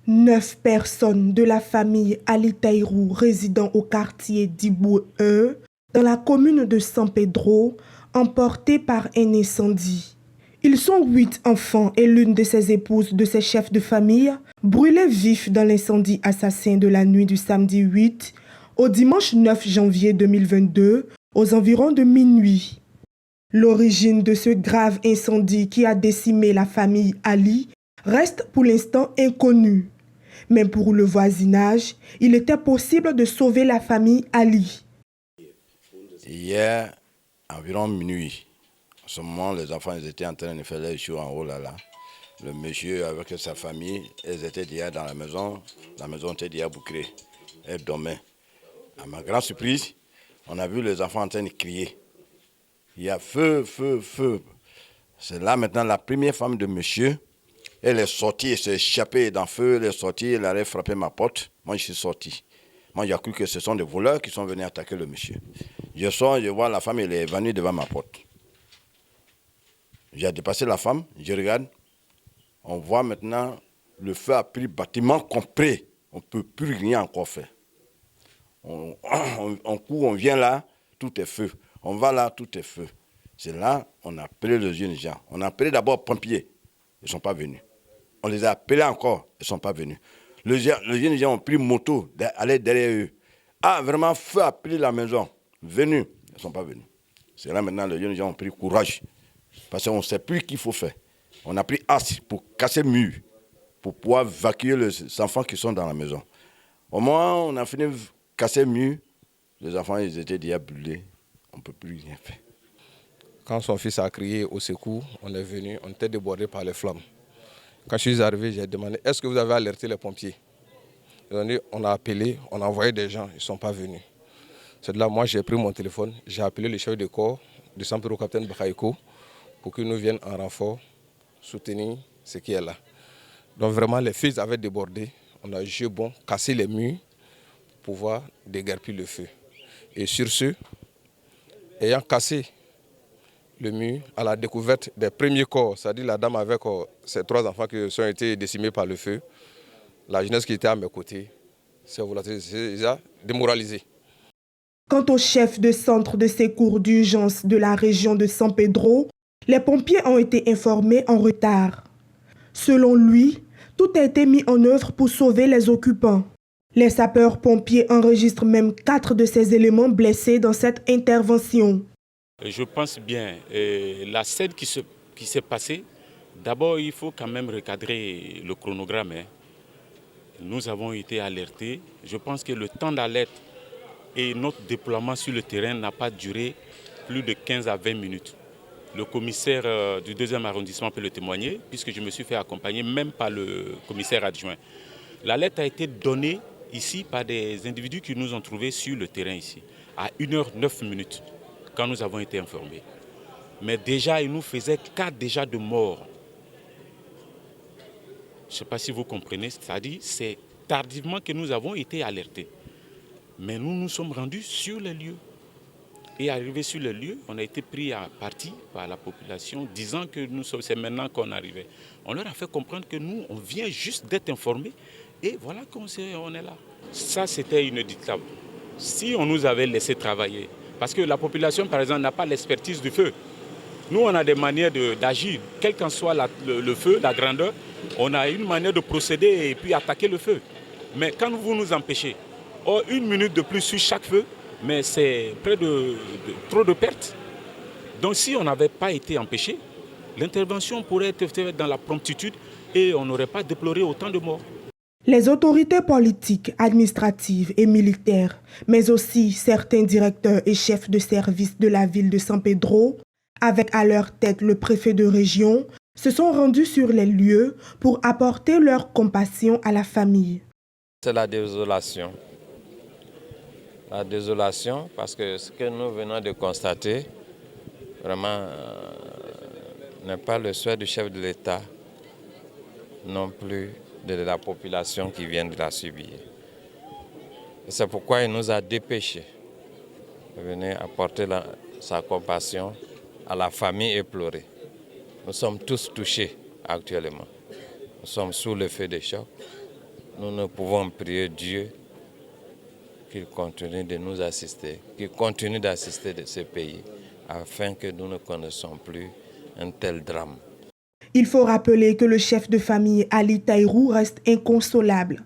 9 personnes de la famille Ali Taïrou résidant au quartier d'Ibou 1, dans la commune de San Pedro, emportées par un incendie. Ils sont 8 enfants et l'une de ses épouses de ses chefs de famille, brûlés vifs dans l'incendie assassin de la nuit du samedi 8 au dimanche 9 janvier 2022, aux environs de minuit. L'origine de ce grave incendie qui a décimé la famille Ali reste pour l'instant inconnue. Mais pour le voisinage, il était possible de sauver la famille Ali. Hier, environ minuit, en ce moment, les enfants ils étaient en train de faire les choses en haut là. Le monsieur avec sa famille, ils étaient déjà dans la maison était déjà bouclée. Elles dormaient. À ma grande surprise, on a vu les enfants en train de crier. Il y a feu, feu, feu. C'est là maintenant la première femme de monsieur. Elle est sortie, elle s'est échappée dans le feu, elle est sortie, elle allait frapper ma porte. Moi, je suis sorti. Moi, j'ai cru que ce sont des voleurs qui sont venus attaquer le monsieur. Je sors, je vois la femme, elle est venue devant ma porte. J'ai dépassé la femme, je regarde. On voit maintenant, le feu a pris bâtiment complet. On ne peut plus rien encore faire. On court, on vient là, tout est feu. On va là, tout est feu. C'est là, on a appelé les jeunes gens. On a appelé d'abord pompiers. Ils ne sont pas venus. On les a appelés encore, ils ne sont pas venus. Les jeunes gens ont pris moto, aller derrière eux. Ah, vraiment, feu a pris la maison. Venus, ils ne sont pas venus. C'est là maintenant, les jeunes gens ont pris courage. Parce qu'on ne sait plus qu'il faut faire. On a pris as pour casser le mur, pour pouvoir évacuer les enfants qui sont dans la maison. Au moment où on a fini de casser le mur, les enfants ils étaient déjà brûlés. On ne peut plus rien faire. Quand son fils a crié au secours, on est venu, on était débordés par les flammes. Quand je suis arrivé, j'ai demandé, est-ce que vous avez alerté les pompiers? Ils ont dit, on a appelé, on a envoyé des gens, ils ne sont pas venus. C'est de là, moi j'ai pris mon téléphone, j'ai appelé le chef de corps du San Pedro, capitaine Bakaïko, pour qu'il nous vienne en renfort soutenir ce qui est là. Donc vraiment, les fils avaient débordé, on a jugé bon, cassé les murs pour pouvoir déguerpir le feu. Et sur ce, ayant cassé le mur, à la découverte des premiers corps, c'est-à-dire la dame avec ses 3 enfants qui ont été décimés par le feu, la jeunesse qui était à mes côtés, s'est démoralisée. Quant au chef de centre de secours d'urgence de la région de San Pedro, les pompiers ont été informés en retard. Selon lui, tout a été mis en œuvre pour sauver les occupants. Les sapeurs-pompiers enregistrent même 4 de ces éléments blessés dans cette intervention. Je pense bien, la scène qui s'est passée, d'abord il faut quand même recadrer le chronogramme. Nous avons été alertés. Je pense que le temps d'alerte et notre déploiement sur le terrain n'a pas duré plus de 15 à 20 minutes. Le commissaire du 2e arrondissement peut le témoigner, puisque je me suis fait accompagner même par le commissaire adjoint. L'alerte a été donnée ici par des individus qui nous ont trouvés sur le terrain ici, à 1h09, quand nous avons été informés. Mais déjà, il nous faisait cas déjà de mort. Je ne sais pas si vous comprenez, c'est-à-dire c'est tardivement que nous avons été alertés. Mais nous nous sommes rendus sur les lieux. Et arrivé sur les lieux, on a été pris à partie par la population, disant que c'est maintenant qu'on arrivait. On leur a fait comprendre que nous, on vient juste d'être informés et voilà qu'on est là. Ça, c'était inéditable. Si on nous avait laissé travailler, parce que la population, par exemple, n'a pas l'expertise du feu. Nous, on a des manières d'agir, quel qu'en soit le feu, la grandeur, on a une manière de procéder et puis attaquer le feu. Mais quand vous nous empêchez, 1 minute de plus sur chaque feu, mais c'est près de trop de pertes. Donc si on n'avait pas été empêché, l'intervention pourrait être faite dans la promptitude et on n'aurait pas déploré autant de morts. Les autorités politiques, administratives et militaires, mais aussi certains directeurs et chefs de service de la ville de San Pedro, avec à leur tête le préfet de région, se sont rendus sur les lieux pour apporter leur compassion à la famille. C'est la désolation. La désolation parce que ce que nous venons de constater, vraiment, n'est pas le souhait du chef de l'État, non plus de la population qui vient de la subir. C'est pourquoi il nous a dépêchés de venir apporter sa compassion à la famille éplorée. Nous sommes tous touchés actuellement. Nous sommes sous le feu des chocs. nous ne pouvons prier Dieu qu'il continue de nous assister, qu'il continue d'assister de ce pays, afin que nous ne connaissions plus un tel drame. Il faut rappeler que le chef de famille Ali Tahirou reste inconsolable.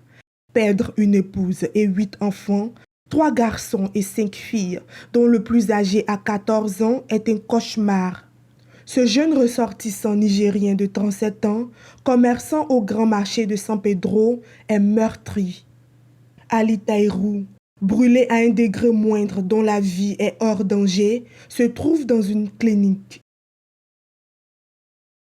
Perdre une épouse et 8 enfants, 3 garçons et 5 filles, dont le plus âgé a 14 ans, est un cauchemar. Ce jeune ressortissant nigérien de 37 ans, commerçant au grand marché de San Pedro, est meurtri. Ali Tahirou, brûlé à un degré moindre dont la vie est hors danger, se trouve dans une clinique.